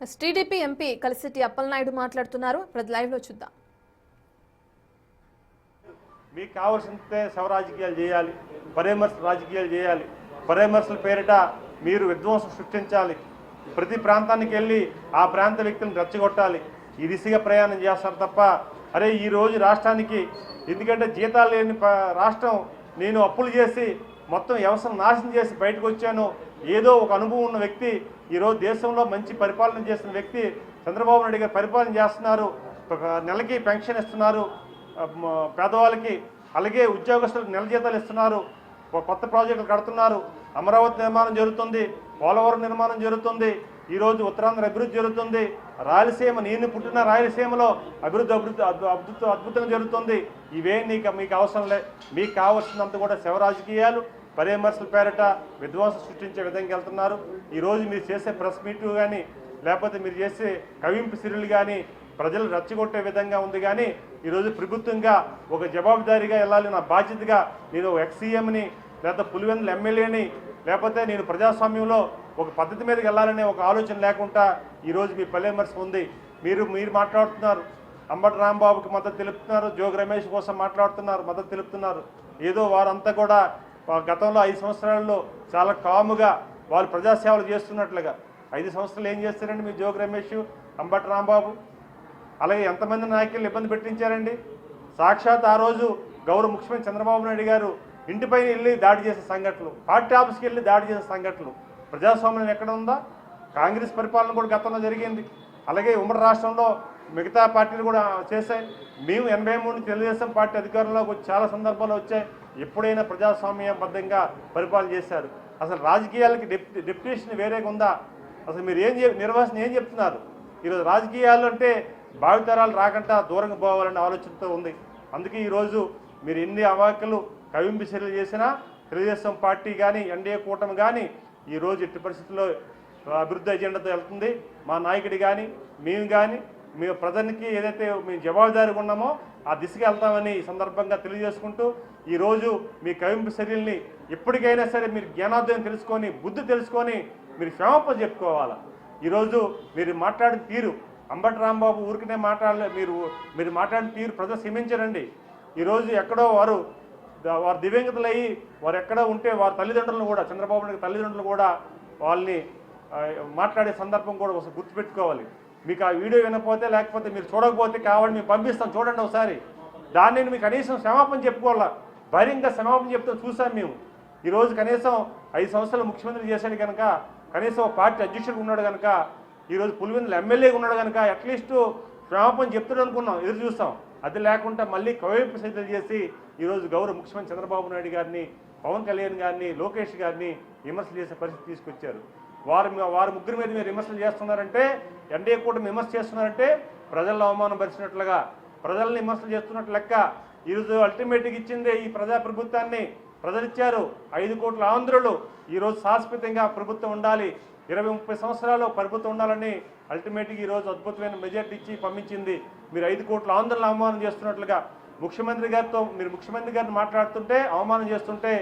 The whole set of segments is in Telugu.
టీడీపీ ఎంపీ కలిసిటి అప్పలనాయుడు మాట్లాడుతున్నారు. లైవ్ లో చూద్దాం. మీకు కావాల్సిందే శవరాజకీయాలు చేయాలి, పరామర్శ రాజకీయాలు చేయాలి, పరామర్శల పేరిట మీరు విధ్వంసం సృష్టించాలి, ప్రతి ప్రాంతానికి వెళ్ళి ఆ ప్రాంత వ్యక్తులను రెచ్చగొట్టాలి, ఈ దిశగా ప్రయాణం చేస్తారు తప్ప అరే ఈరోజు రాష్ట్రానికి ఎందుకంటే జీతాలు లేని రాష్ట్రం నేను అప్పులు చేసి మొత్తం వ్యవసాయం నాశనం చేసి బయటకు వచ్చాను, ఏదో ఒక అనుభవం ఉన్న వ్యక్తి ఈరోజు దేశంలో మంచి పరిపాలన చేసిన వ్యక్తి చంద్రబాబు నాయుడు గారు పరిపాలన చేస్తున్నారు, నెలకి పెన్షన్ ఇస్తున్నారు పేదవాళ్ళకి, అలాగే ఉద్యోగస్తులకు నెల జీతాలు ఇస్తున్నారు, కొత్త ప్రాజెక్టులు కడుతున్నారు, అమరావతి నిర్మాణం జరుగుతుంది, పోలవరం నిర్మాణం జరుగుతుంది, ఈరోజు ఉత్తరాంధ్ర అభివృద్ధి జరుగుతుంది, రాయలసీమ నేను పుట్టిన రాయలసీమలో అద్భుతంగా జరుగుతుంది. ఇవే మీకు అవసరం లే, మీకు కావాల్సినంత కూడా శవ రాజకీయాలు పరామర్శల పేరట విధ్వంసం సృష్టించే విధంగా వెళ్తున్నారు. ఈరోజు మీరు చేసే ప్రెస్ మీట్లు కానీ లేకపోతే మీరు చేసే కవింపు సిరులు కానీ ప్రజలు రెచ్చగొట్టే విధంగా ఉంది. కానీ ఈరోజు ప్రభుత్వంగా ఒక జవాబుదారీగా వెళ్ళాలి, నా బాధ్యతగా నేను ఎక్స్సీఎంని లేకపోతే పులివెందుల ఎమ్మెల్యేని లేకపోతే నేను ప్రజాస్వామ్యంలో ఒక పద్ధతి మీదకి వెళ్ళాలనే ఒక ఆలోచన లేకుండా ఈరోజు మీ పరామర్శ ఉంది. మీరు మాట్లాడుతున్నారు, అంబటి రాంబాబుకి మద్దతు తెలుపుతున్నారు, జోగి రమేష్ కోసం మాట్లాడుతున్నారు, మద్దతు తెలుపుతున్నారు. ఏదో వారంతా కూడా గతంలో 5 సంవత్సరాల్లో చాలా కాముగా వాళ్ళు ప్రజాసేవలు చేస్తున్నట్లుగా 5 సంవత్సరాలు ఏం చేస్తారండి మీ జోగి రమేష్, అంబటి రాంబాబు? అలాగే ఎంతమంది నాయకులను ఇబ్బంది పెట్టించారండి? సాక్షాత్ ఆ రోజు గౌరవ ముఖ్యమంత్రి చంద్రబాబు నాయుడు గారు ఇంటిపైన వెళ్ళి దాడి చేసే సంఘటనలు, పార్టీ ఆఫీస్కి వెళ్ళి దాడి చేసే సంఘటనలు, ప్రజాస్వామ్యం ఎక్కడ ఉందా? కాంగ్రెస్ పరిపాలన కూడా గతంలో జరిగింది. అలాగే ఉమ్మడి రాష్ట్రంలో మిగతా పార్టీలు కూడా చేశాయి. మేము 83 తెలుగుదేశం పార్టీ అధికారంలోకి వచ్చి చాలా సందర్భాలు వచ్చాయి. ఎప్పుడైనా ప్రజాస్వామ్యబద్ధంగా పరిపాలన చేశారు. అసలు రాజకీయాలకి డెప్యుటేషన్ వేరేగా ఉందా? అసలు మీరు నిర్వాసన ఏం చెప్తున్నారు? ఈరోజు రాజకీయాలు అంటే భావితరాలు రాకుండా దూరంగా పోవాలనే ఆలోచనతో ఉంది. అందుకే ఈరోజు మీరు ఎన్ని అవాక్యలు కవింపు చర్యలు చేసినా తెలుగుదేశం పార్టీ కానీ ఎన్డీఏ కూటమి కానీ ఈరోజు ఎట్టి పరిస్థితుల్లో అభివృద్ధి ఎజెండాతో వెళ్తుంది. మా నాయకుడి కానీ మేము కానీ మేము ప్రజలకి ఏదైతే మేము జవాబుదారీగా ఉన్నామో ఆ దిశగా వెళ్తామని ఈ సందర్భంగా తెలియజేసుకుంటూ ఈరోజు మీ కవింపు చర్యల్ని ఎప్పటికైనా సరే మీరు జ్ఞానోదయం తెలుసుకొని బుద్ధి తెలుసుకొని మీరు క్షమాపణ చెప్పుకోవాలా. ఈరోజు మీరు మాట్లాడిన తీరు అంబటి రాంబాబు ఊరికనే మాట్లాడలే, మీరు మాట్లాడిన తీరు ప్రజలు క్షమించరండి. ఈరోజు ఎక్కడో వారు దివ్యాంగతలు అయ్యి వారు ఎక్కడో ఉంటే వారి తల్లిదండ్రులను కూడా చంద్రబాబు నాయుడు తల్లిదండ్రులు కూడా వాళ్ళని మాట్లాడే సందర్భం కూడా ఒకసారి గుర్తుపెట్టుకోవాలి. మీకు ఆ వీడియో వినకపోతే లేకపోతే మీరు చూడకపోతే కావాలి మేము పంపిస్తాం, చూడండి ఒకసారి. దాన్ని మీకు కనీసం క్షమాపణ చెప్పుకోవాలా. బహిరంగ క్షమాపణ చెప్తే చూసాం మేము. ఈరోజు కనీసం 5 సంవత్సరాలు ముఖ్యమంత్రి చేశాడు కనుక, కనీసం పార్టీ అధ్యక్షుడు ఉన్నాడు కనుక, ఈరోజు పులివెందుల ఎమ్మెల్యేగా ఉన్నాడు కనుక అట్లీస్ట్ క్షమాపణ చెప్తాడు అనుకున్నాం, ఎదురు చూస్తాం. అది లేకుండా మళ్ళీ కవింపు చర్యలు చేసి ఈరోజు గౌరవ ముఖ్యమంత్రి చంద్రబాబు నాయుడు గారిని, పవన్ కళ్యాణ్ గారిని, లోకేష్ గారిని విమర్శలు చేసే పరిస్థితి తీసుకొచ్చారు. వారి ముగ్గురి మీద మీరు విమర్శలు చేస్తున్నారంటే, ఎన్డీఏ కూటమి విమర్శ చేస్తున్నారంటే ప్రజల్లో అవమానం పరిచినట్లుగా, ప్రజల్ని విమర్శలు చేస్తున్నట్లు లెక్క. ఈరోజు అల్టిమేట్గా ఇచ్చిందే ఈ ప్రజాప్రభుత్వాన్ని ప్రజలిచ్చారు. 5 కోట్ల ఆంధ్రులు ఈరోజు శాశ్వతంగా ప్రభుత్వం ఉండాలి, 20-30 సంవత్సరాలు ప్రభుత్వం ఉండాలని అల్టిమేట్గా ఈరోజు అద్భుతమైన మెజార్టీ ఇచ్చి పంపించింది. మీరు 5 కోట్ల ఆంధ్రులను అవమానం చేస్తున్నట్లుగా ముఖ్యమంత్రి గారిని మాట్లాడుతుంటే అవమానం చేస్తుంటే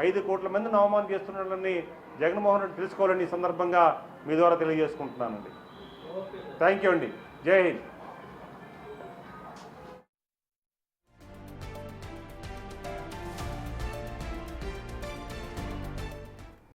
5 కోట్ల మందిని అవమానం చేస్తున్నట్లని జగన్మోహన్ రెడ్డి తెలుసుకోవాలని ఈ సందర్భంగా మీ ద్వారా తెలియజేసుకుంటున్నానండి. థ్యాంక్ యూ అండి. జై హింద్.